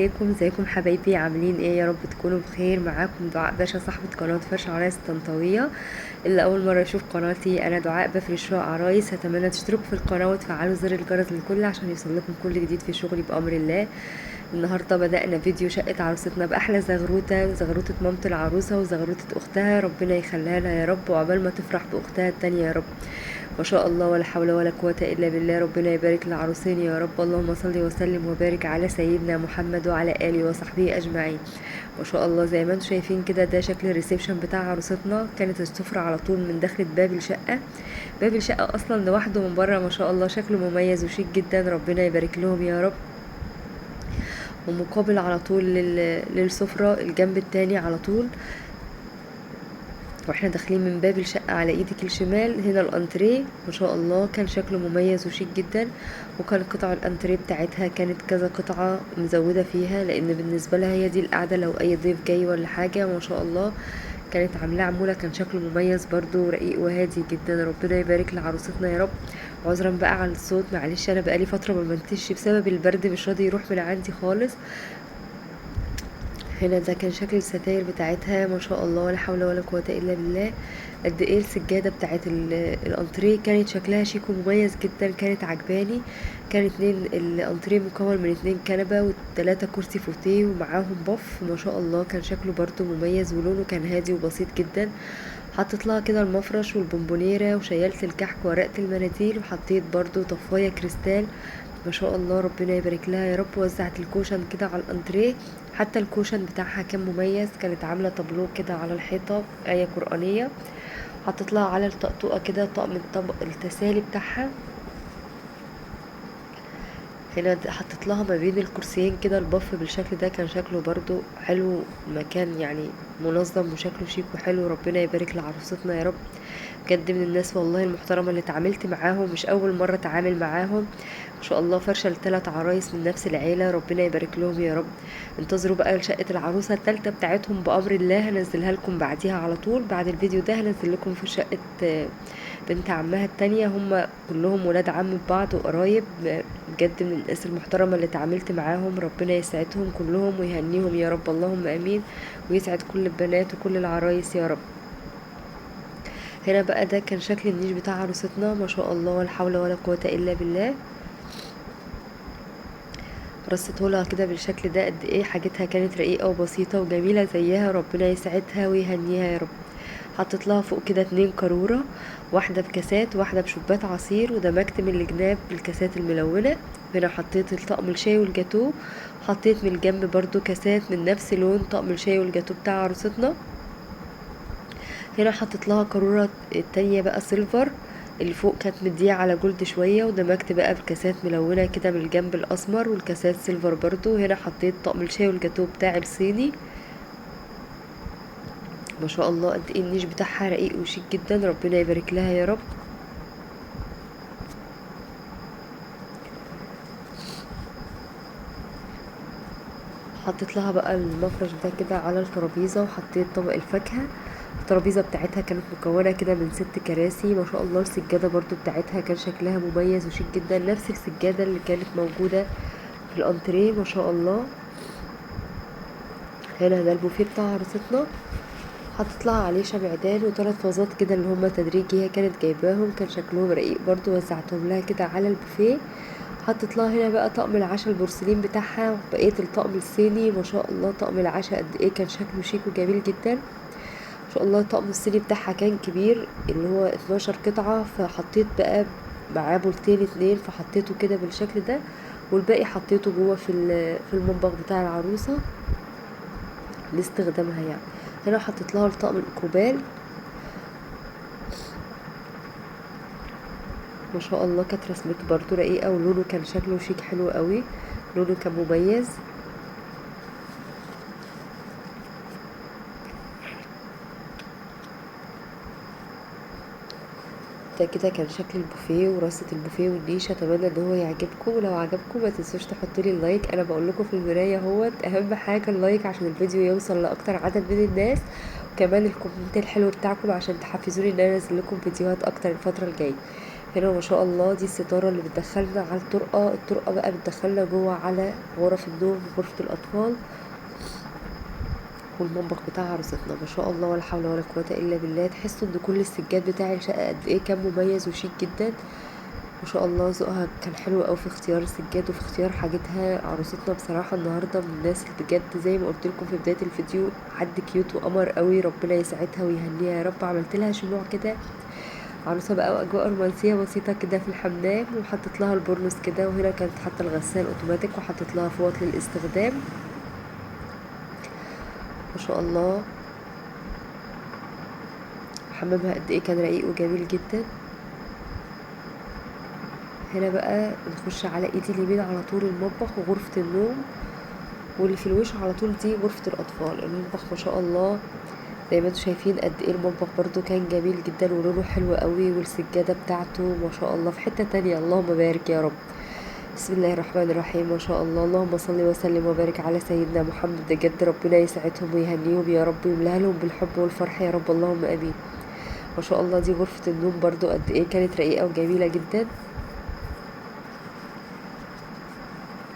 عليكم، ازيكم حبايبي؟ عاملين ايه؟ يا رب تكونوا بخير. معاكم دعاء باشا، صاحبة قناة فرش عرايس طنطاوية. اللي اول مرة يشوف قناتي، انا دعاء بفرش شقق عرايس. اتمنى تشتركوا في القناة وتفعلوا زر الجرس للكل عشان يوصلكم كل جديد في شغلي بامر الله. النهارده بدأنا فيديو شقة عروستنا بأحلى زغروتة، زغروتة مامة العروسة وزغروتة أختها، ربنا يخليها لها يا رب، وعقبال ما تفرح بأختها التانية يا رب. ما شاء الله، ولا حول ولا قوة إلا بالله. ربنا يبارك للعروسين يا رب. اللهم صل وسلم وبارك على سيدنا محمد وعلى آله وصحبه أجمعين. ما شاء الله، زي ما انتم شايفين كده، ده شكل الريسبشن بتاع عروستنا. كانت السفرة على طول من دخلة باب الشقة. باب الشقة أصلا لوحده من بره ما شاء الله شكله مميز وشيك جدا، ربنا يبارك لهم يا رب. ومقابل على طول للسفرة الجنب التاني على طول، واحنا داخلين من باب الشقة على ايدك الشمال هنا الانتريه. ما شاء الله كان شكله مميز وشيك جدا. وكان قطع الانتريه بتاعتها كانت كذا قطعة مزودة فيها، لان بالنسبة لها هي دي القعدة لو اي ضيف جاي ولا حاجة. ما شاء الله كانت عاملاه عمولة، كان شكله مميز برضو، رقيق وهادي جدا. ربنا يبارك لعروستنا يا رب. عذرا بقى على الصوت، معلش انا بقالي فترة ما منتجش بسبب البرد، مش راضي يروح من عندي خالص. هنا ده كان شكل الستاير بتاعتها. ما شاء الله، ولا حول ولا قوة الا بالله. قد ايه السجادة بتاعت الانتريه كانت شكلها شيك ومميز جدا، كانت عجباني. كان الانتريه مكون من 2 كنبة و3 كرسي فوتيه ومعاهم بف. ما شاء الله كان شكله برضو مميز، ولونه كان هادي وبسيط جدا. حطيت لها كده المفرش والبونبونيرة، وشيلت الكحك ورقت المناديل، وحطيت برضو طفاية كريستال. ما شاء الله، ربنا يبارك لها يا رب. وزعت الكوشن كده على الانتريه. حتى الكوشن بتاعها كان مميز، كانت عامله طابلوه كده على الحيطه آية قرآنية. حطيت لها على الطقطقه كده طقم الطبق التسالي بتاعها. هنا حطيت لها ما بين الكرسيين كده البف بالشكل ده، كان شكله برضو حلو. مكان يعني منظم وشكله شيك وحلو. ربنا يبارك لعروستنا يا رب. بجد من الناس والله المحترمة اللي اتعاملت معاهم، مش اول مرة اتعامل معاهم. ما شاء الله فرشة ل3 عرايس من نفس العيلة، ربنا يبارك لهم يا رب. انتظروا بقى شقة العروسة التالتة بتاعتهم بأمر الله، هنزلها لكم بعديها على طول. بعد الفيديو ده هنزل لكم في شقة بنت عمها التانية. هم كلهم ولاد عم ببعض وقرايب. بجد من الناس المحترمة اللي اتعاملت معاهم، ربنا يسعدهم كلهم ويهنيهم يا رب، اللهم امين. ويسعد كل البنات وكل العرايس يا رب. هنا بقى ده كان شكل النيش بتاع عروستنا. ما شاء الله، ولا حول ولا قوة الا بالله. رصيتهولها كده بالشكل ده. قد ايه حاجتها كانت رقيقة وبسيطة وجميلة زيها، ربنا يسعدها ويهنيها يا رب. حطيت لها فوق كده 2 قارورة، واحدة بكاسات واحدة بشوبات عصير، ودمجت من الجناب بالكاسات الملونة. هنا حطيت الطقم الشاي والجاتوه. حطيت من الجنب برضو كاسات من نفس لون طقم الشاي والجاتوه بتاع عروستنا. هنا حطيت لها قارورة التانية بقى سيلفر، اللي فوق كانت مدية على جولد شوية، ودمجت بقى بكاسات ملونة كده من الجنب الأسمر والكاسات سيلفر برضو. هنا حطيت طقم الشاي والجاتوه بتاع الصيني. ما شاء الله، قد ايه النيش بتاعها رقيق وشيك جدا، ربنا يبارك لها يا رب. حطيت لها بقى المفرش ده كده على الترابيزة، وحطيت طبق الفاكهة. الترابيزة بتاعتها كانت مكونة كده من 6 كراسي. ما شاء الله السجادة برضو بتاعتها كان شكلها مميز وشيك جدا، نفس السجادة اللي كانت موجودة في الانتريه. ما شاء الله. هنا ده البوفيه بتاع عروستنا. حطيت لها عليه شمعدان و3 فازات كده اللي هما تدريجي هي كانت جايباهم، كان شكلهم رقيق برضو، وزعتهم لها كده على البوفيه. حطيت لها هنا بقى طقم العشاء البورسلين بتاعها وبقيه الطقم الصيني. ما شاء الله طقم العشاء قد ايه كان شكله شيك وجميل جدا. ما شاء الله الطقم الصيني بتاعها كان كبير، اللي هو 12 قطعة. فحطيت بقى معاه بولتين 2، فحطيته كده بالشكل ده، والباقي حطيته جوه في المطبخ بتاع العروسة لاستخدامها يعني. هنا حطيت لها الطقم الكوبال. ما شاء الله كانت رسمته برضو رقيقة، ولونه كان شكله شيك حلو قوي، لونه كان مميز. ده كده كان شكل البوفيه ورصة البوفيه والنيش. اتمنى ان هو يعجبكم، ولو عجبكم ما تنسوش تحطوا لي اللايك. انا بقول لكم في البدايه اهوت اهم حاجه اللايك عشان الفيديو يوصل لاكتر عدد من الناس، وكمان الكومنت الحلو بتاعكم عشان تحفزوني ان انا انزل لكم فيديوهات اكتر الفتره الجايه. هنا ما شاء الله دي الستارة اللي بتدخلنا على الطرقة بقى بتدخلنا جوه على غرف النوم وغرفة الأطفال والمطبخ بتاع عروستنا. ما شاء الله ولا حول ولا قوة إلا بالله. تحسوا ان كل السجاد بتاع الشقة قد ايه كان مميز وشيك جدا. ما شاء الله ذوقها كان حلو قوي في اختيار السجاد وفي اختيار حاجتها. عروستنا بصراحة النهاردة من الناس اللي بجد زي ما قلت لكم في بداية الفيديو حد كيوت وقمر قوي، ربنا يسعدها ويهنيها يا رب. عملت لها شموع كده عروسة بقى واجواء رومانسية بسيطة كده في الحمام، وحطت لها البورنوس كده، وهنا كانت حاطة الغسال اوتوماتيك وحطت لها فوط للاستخدام. ما شاء الله حمامها قد ايه كان رقيق وجميل جدا. هنا بقى نخش على ايدي اليمين على طول المطبخ وغرفة النوم، واللي في الوش على طول دي غرفة الأطفال. المطبخ ما شاء الله زي ما انتوا شايفين قد ايه المطبخ برضو كان جميل جدا ولونه حلو قوي، والسجادة بتاعته ما شاء الله في حتة تانية. اللهم بارك يا رب. بسم الله الرحمن الرحيم. ما شاء الله اللهم صل وسلم وبارك على سيدنا محمد. بجد ربنا يسعدهم ويهنيهم يا رب ويملاها لهم بالحب والفرح يا رب، اللهم امين. ما شاء الله دي غرفة النوم برضو قد ايه كانت رقيقة وجميلة جدا.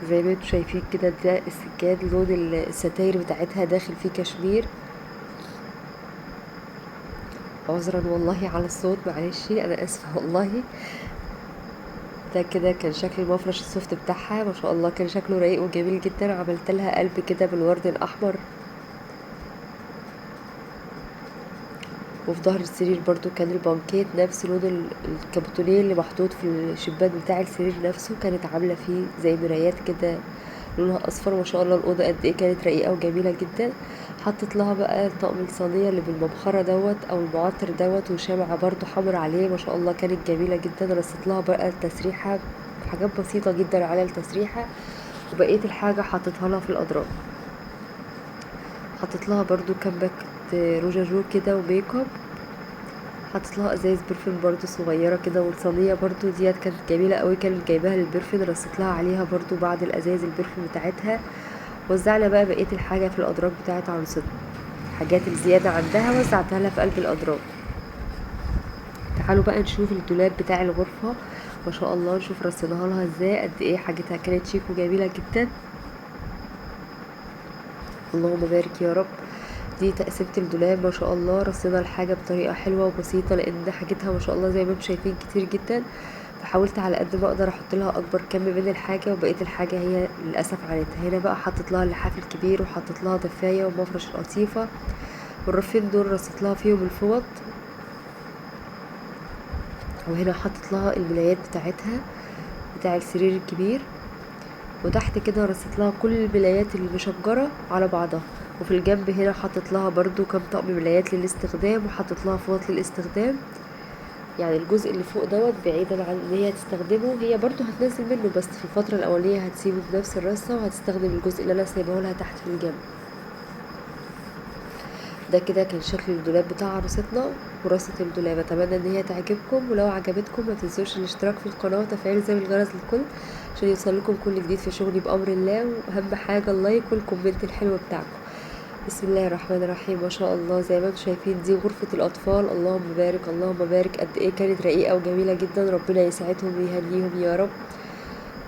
زي ما انتوا شايفين كده ده السجاد لون الستاير بتاعتها داخل فيه كشمير. عذرا والله على الصوت، معلش انا اسفة والله. ده كده كان شكل المفرش السوفت بتاعها. ما شاء الله كان شكله رقيق وجميل جدا. عملت لها قلب كده بالورد الاحمر، وفي ظهر السرير برضو كان البانكيت نفس لون الكابوتونيه اللي محطوط في الشباك بتاع السرير نفسه، كانت عامله فيه زي مرايات كده لونها اصفر. ما شاء الله الاوضه قد ايه كانت رقيقه وجميله جدا. حطت لها بقى طقم الصينيه اللي بالمبخره دوت او المعطر دوت، وشمعة برضو حمر عليه. ما شاء الله كانت جميله جدا. رصت لها بقى التسريحه حاجات بسيطه جدا على التسريحه، وبقيه الحاجه حطيتها لها في الاضراب. حطيت لها برضو كام باكت روجاجو كده وميك اب. حطيت لها ازايز برفين برضو صغيره كده، والصينيه برضو ديت كانت جميله قوي، كانت جايباها للبرفين. رصت لها عليها برضو بعض الازايز البرفين بتاعتها. وزعنا بقى بقيه الحاجه في الادراج بتاعت عروستنا، الحاجات الزياده عندها وزعتها لها في قلب الادراج. تعالوا بقى نشوف الدولاب بتاع الغرفه. ما شاء الله نشوف رصيناها لها ازاي، قد ايه حاجتها كانت شيك وجميله جدا. اللهم بارك يا رب. دي تقسيمة الدولاب. ما شاء الله رصينا الحاجة بطريقة حلوة وبسيطة، لان حاجتها ما شاء الله زي ما انتم شايفين كتير جدا، فحاولت على قد ما اقدر احط لها اكبر كم من الحاجة، وبقية الحاجة هي للاسف عانتها. هنا بقى حطت لها اللحاف الكبير، وحطت لها دفاية ومفرش القطيفة، والرفين دول رصيت لها فيهم الفوط. وهنا حطت لها الملايات بتاعتها بتاع السرير الكبير، وتحت كده رصيت لها كل الملايات المشجرة على بعضها. وفي الجنب هنا حطت لها برضو كام طقم ملايات للاستخدام، وحطت لها فوط للاستخدام. يعني الجزء اللي فوق دوت بعيدا عن ان هي تستخدمه، هي برضو هتنزل منه، بس في الفترة الاولية هتسيبه بنفس الرصة، وهتستخدم الجزء اللي انا سايبه لها تحت في الجنب. ده كده كان شكل الدولاب بتاع عروستنا ورصة الدولاب. اتمنى ان هي تعجبكم، ولو عجبتكم ما تنسوش الاشتراك في القناة وتفعيل زر الجرس للكل عشان يوصلكم كل جديد في شغلي بامر الله. واهم حاجة اللايك والكومنت الحلو بتاعكم. بسم الله الرحمن الرحيم. ما شاء الله زي ما انتم شايفين دي غرفة الأطفال. اللهم بارك اللهم بارك، قد ايه كانت رقيقة وجميلة جدا. ربنا يسعدهم ويهنيهم يا رب.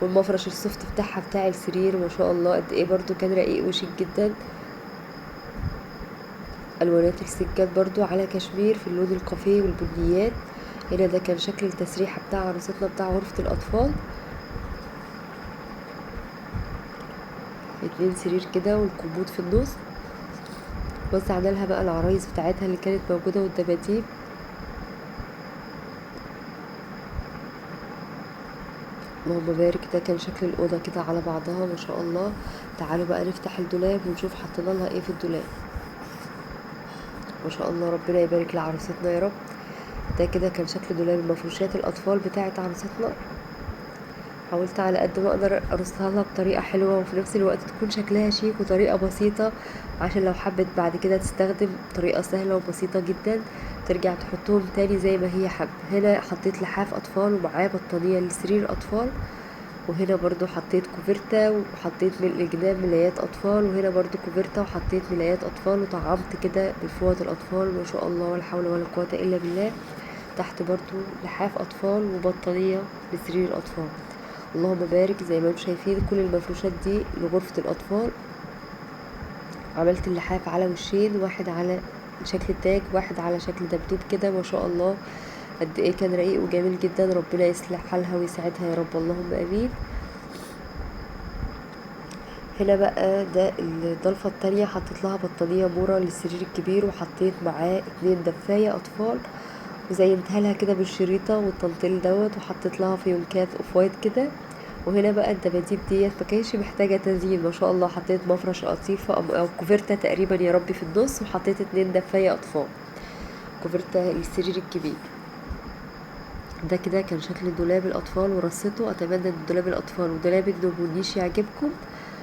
والمفرش السوفت بتاعها بتاع السرير ما شاء الله قد ايه برضو كان رقيق وشيك جدا. ألوانات السجاد برضو على كشمير في اللون الكافيه والبنيات. هنا ده كان شكل التسريحة بتاع عروستنا بتاع غرفة الأطفال. 2 سرير كده والكومود في النص. وزعنا لها بقى العرايس بتاعتها اللي كانت موجودة والدباديب. اللهم بارك. ده كان شكل الأوضة كده على بعضها ما شاء الله. تعالوا بقى نفتح الدولاب ونشوف حطينا لها ايه في الدولاب. ما شاء الله ربنا يبارك لعروستنا يا رب. ده كده كان شكل دولاب المفروشات الأطفال بتاعت عروستنا. حاولت على قد ما اقدر ارصها لها بطريقه حلوه، وفي نفس الوقت تكون شكلها شيك وطريقه بسيطه، عشان لو حبت بعد كده تستخدم طريقه سهله وبسيطه جدا ترجع تحطهم تاني زي ما هي حابه. هنا حطيت لحاف اطفال ومعاه بطانيه لسرير اطفال، وهنا برضو حطيت كوفرتا وحطيت من الجناب ملايات اطفال، وهنا برضو كوفرتا وحطيت ملايات اطفال، وطعمت كده بفوط الاطفال. ما شاء الله ولا حول ولا قوه الا بالله. تحت برضو لحاف اطفال وبطانية لسرير الاطفال. اللهم بارك. زي ما انتم شايفين كل المفروشات دي لغرفة الاطفال. عملت اللحاف على وشين، واحد على شكل تاج، واحد على شكل دبدوب كده. ما شاء الله قد ايه كان رقيق وجميل جدا. ربنا يصلح حالها ويساعدها يا رب، اللهم امين. هنا بقى ده الضلفة التانية، حطيت لها بطانية مورا للسرير الكبير، وحطيت معاه 2 دفاية اطفال، وزينتها لها كده بالشريطة والتنطيل دوت، وحطيت لها فيونكات اوف وايت كده. وهنا بقى الدباديب ديت ما كانش محتاجة تزيين، ما شاء الله حطيت مفرش قطيفة او كوفرتة تقريبا يا ربي في النص، وحطيت 2 دفاية اطفال، كوفرتة للسرير الكبير. ده كده كان شكل دولاب الاطفال ورصته. اتمنى ان دولاب الاطفال ودولاب النومونيش يعجبكم.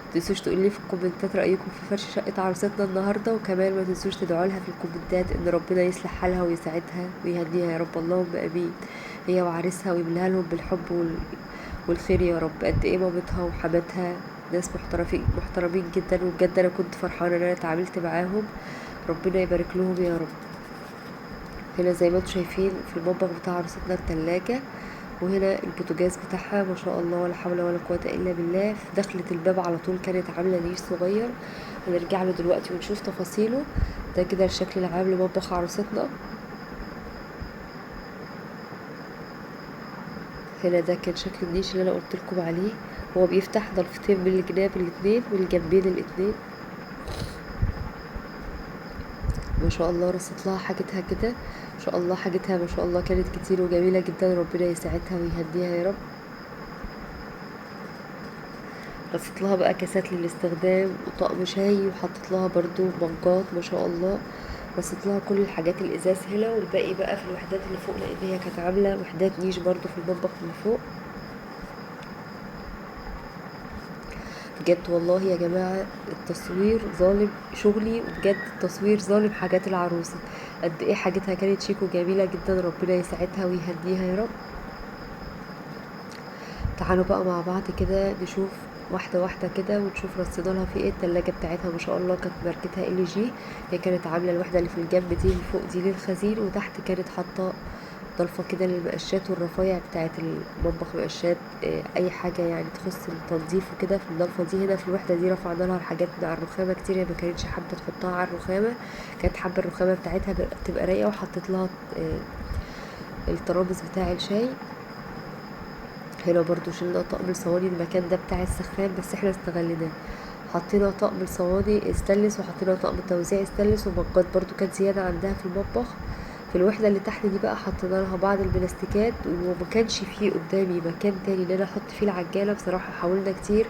متنسوش تقولي في الكومنتات رايكم في فرش شقه عروستنا النهارده، وكمان ما تنسوش تدعوا لها في الكومنتات ان ربنا يصلح حالها ويساعدها ويهديها يا رب، اللهم امين، هي وعريسها، ويملاها لهم بالحب والخير يا رب. قد ايه مامتها وحماتها ناس محترمين جدا، وبجد انا كنت فرحانه ان انا اتعاملت معاهم. ربنا يبارك لهم يا رب. هنا زي ما انتم شايفين في المطبخ بتاع عروستنا التلاجة، وهنا البوتاجاز بتاعها ما شاء الله ولا حول ولا قوة الا بالله. في دخلة الباب على طول كانت عاملة نيش صغير، هنرجع له دلوقتي ونشوف تفاصيله. ده كده الشكل العام لمطبخ عروستنا. هنا ده كان شكل النيش اللي انا قلت لكم عليه، هو بيفتح ضلفتين من الجناب الاتنين والجنبين الاتنين. ما شاء الله رصت لها حاجتها كده، ما شاء الله حاجتها ما شاء الله كانت كتير وجميلة جدا. ربنا يساعدها ويهديها يا رب. رصت لها بقى كاسات للاستخدام وطقم شاي، وحطت لها برضو مجات ما شاء الله. رصت لها كل الحاجات الازاز هنا، والباقي بقى في الوحدات اللي فوق، لان هي كانت عامله وحدات نيش برضو في المطبخ من فوق. بجد والله يا جماعه التصوير ظالم شغلي، وبجد التصوير ظالم حاجات العروسه. قد ايه حاجتها كانت شيك وجميله جدا. ربنا يساعدها ويهديها يا رب. تعالوا بقى مع بعض كده نشوف واحدة واحدة كده، ونشوف رصينا لها في ايه. التلاجة بتاعتها ما شاء الله كانت ماركتها LG. هي كانت عاملة الوحدة اللي في الجنب دي اللي فوق دي للخزين، وتحت كانت حاطة ضلفة كده للمقشات والرفايع بتاعت المطبخ، مقشات اي حاجة يعني تخص التنظيف وكده في الضلفة دي. هنا في الوحدة دي رفعنا لها الحاجات من على الرخامة كتير، هي ما كانتش حابة تحطها على الرخامة، كانت حابة الرخامة بتاعتها تبقى رايقة. وحطيت لها الترابيز بتاع الشاي. هنا برضو شلنا طقم الصواني، المكان ده بتاع السخان بس احنا استغليناه. حطينا طقم الصواني استانلس، وحطينا طقم توزيع استانلس، ومجات برضو كانت زيادة عندها في المطبخ. في الوحدة اللي تحت دي بقى حطينا لها بعض البلاستيكات، وما كانش فيه قدامي مكان تاني ان انا احط فيه العجالة. بصراحة حاولنا كتير،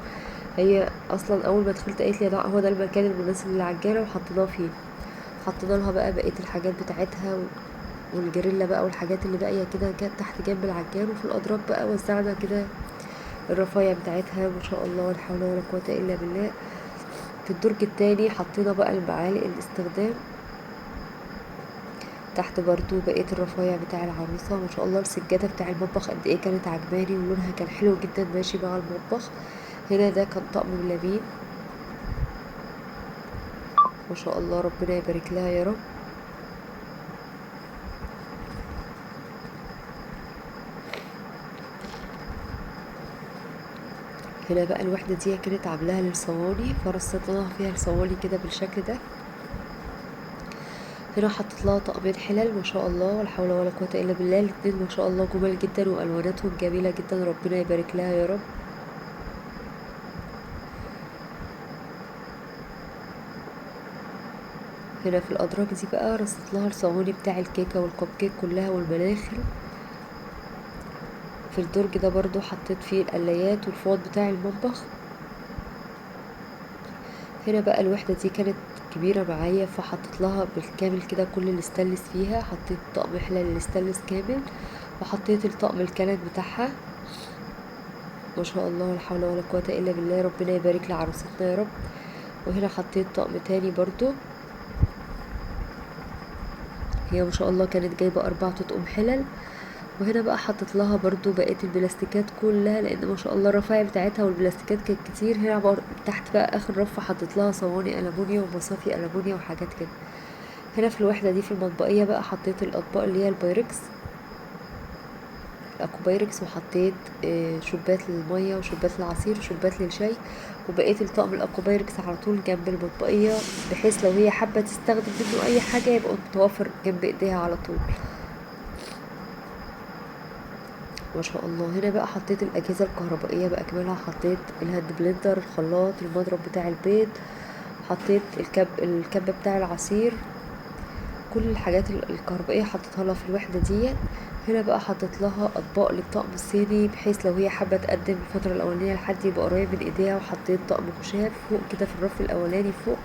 هي اصلا اول ما دخلت قالت لي لا هو ده المكان المناسب للعجالة، وحطيناه فيه. حطينا لها بقى بقية الحاجات بتاعتها والجريلا بقى والحاجات اللي باقيه كده كانت تحت جنب العجال. وفي الاضراب بقى وزعنا كده الرفايع بتاعتها ما شاء الله ولا حول ولا قوه الا بالله. في الدرج التاني حطينا بقى المعالق الاستخدام. تحت برضو بقيه الرفايع بتاع العروسه. ما شاء الله السجاده بتاع المطبخ قد ايه كانت عجباني، ولونها كان حلو جدا ماشي مع المطبخ. هنا ده كان طقم ملابين ما شاء الله، ربنا يبارك لها يا رب. هنا بقى الوحدة دي كانت عاملاها للصواني، فرصت لها فيها الصواني كده بالشكل ده. هنا حطيت لها طقمين حلل ما شاء الله ولا حول ولا قوة الا بالله. الاتنين ما شاء الله جمال جدا والواناتهم جميلة جدا. ربنا يبارك لها يا رب. هنا في الادراج دي بقى رصت لها الصواني بتاع الكيكة والكب كيك كلها والمناخل. في الدرج ده برضو حطيت فيه القلايات والفوط بتاع المطبخ. هنا بقى الوحدة دي كانت كبيرة معايا، فحطيت لها بالكامل كده كل الاستانلس فيها. حطيت طقم حلل الاستانلس كامل، وحطيت الطقم الكنك بتاعها ما شاء الله ولا حول ولا قوة الا بالله. ربنا يبارك لعروستنا يا رب. وهنا حطيت طقم تاني برضو. هي ما شاء الله كانت جايبة 4 اطقم حلل. وهنا بقى حطيت لها برضو بقية البلاستيكات كلها، لان ما شاء الله الرفايع بتاعتها والبلاستيكات كانت كتير. هنا تحت بقى اخر رف حطيت لها صواني ألمونيا ومصافي ألمونيا وحاجات كده. هنا في الوحدة دي في المطبقية بقى حطيت الاطباق اللي هي البايركس. الاكوبايركس، وحطيت شوبات للميه وشوبات للعصير وشوبات للشاي، وبقيت الطقم الاكوبايركس على طول جنب المطبقيه، بحيث لو هي حابه تستخدم منه اي حاجه يبقى متوفر جنب ايديها على طول. ما شاء الله. هنا بقى حطيت الاجهزه الكهربائيه باكملها، حطيت الهاند بلندر، الخلاط، المضرب بتاع البيض، حطيت الكب بتاع العصير، كل الحاجات الكهربائيه حطيتها لها في الوحده دي. هنا بقى حطيت لها اطباق للطقم الصيني، بحيث لو هي حابه تقدم الفتره الاولانيه لحد يبقى قريب من ايديها، وحطيت طقم خشاف فوق كده في الرف الاولاني فوق.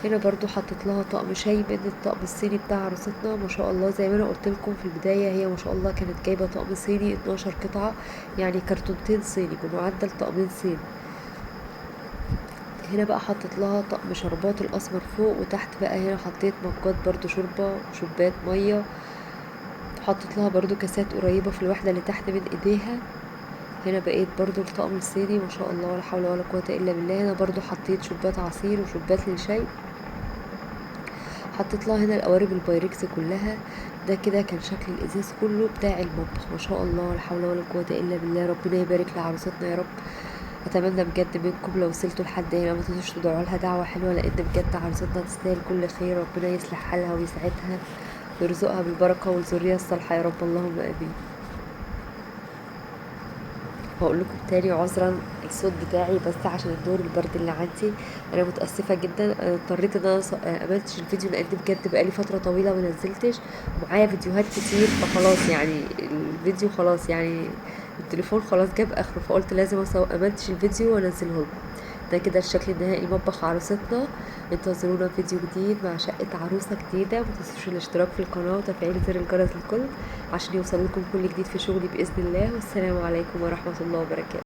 هنا برضو حطيت لها طقم شاي من الطقم الصيني بتاع عروستنا. ما شاء الله زي ما انا قلت لكم في البدايه، هي ما شاء الله كانت جايبه طقم صيني 12 قطعه، يعني كرتونتين صيني بمعدل طقمين صيني. هنا بقى حطيت لها طقم شربات الاسمر فوق، وتحت بقى هنا حطيت مجات برضو شوربه وشوبات ميه. حطيت لها برضو كاسات قريبه في الوحده اللي تحت من ايديها. هنا بقيت برضو الطقم الصيني ما شاء الله ولا حول ولا قوه الا بالله. هنا برضو حطيت شوبات عصير وشوبات للشاي. حطيت لها هنا القوارب البايركس كلها. ده كده كان شكل الازاز كله بتاع المطبخ. ما شاء الله ولا حول ولا قوه الا بالله. ربنا يبارك لعروستنا يا رب. اتمنى بجد منكم لو وصلتوا لحد هنا ما تنسوش تدعوا لها دعوه حلوه، لان بجد عروستنا تستاهل كل خير. ربنا يصلح حالها ويسعدها ويرزقها بالبركه والذريه الصالحه يا رب، اللهم امين. بقول لكم تاني عذرا الصوت بتاعي بس عشان الدور البرد اللي عندي. انا متاسفه جدا، انا اضطريت ان انا امنتج الفيديو لان بجد بقالي فتره طويله ما نزلتش، ومعايا فيديوهات كتير، فخلاص يعني الفيديو خلاص يعني التليفون خلاص جاب اخره، فقلت لازم امنتج الفيديو وانزله لكم. ده كده الشكل النهائي لمطبخ عروستنا. انتظرونا في فيديو جديد مع شقة عروسة جديدة. متنسوش الاشتراك في القناة وتفعيل زر الجرس للكل عشان يوصل لكم كل جديد في شغلي بإذن الله. والسلام عليكم ورحمة الله وبركاته.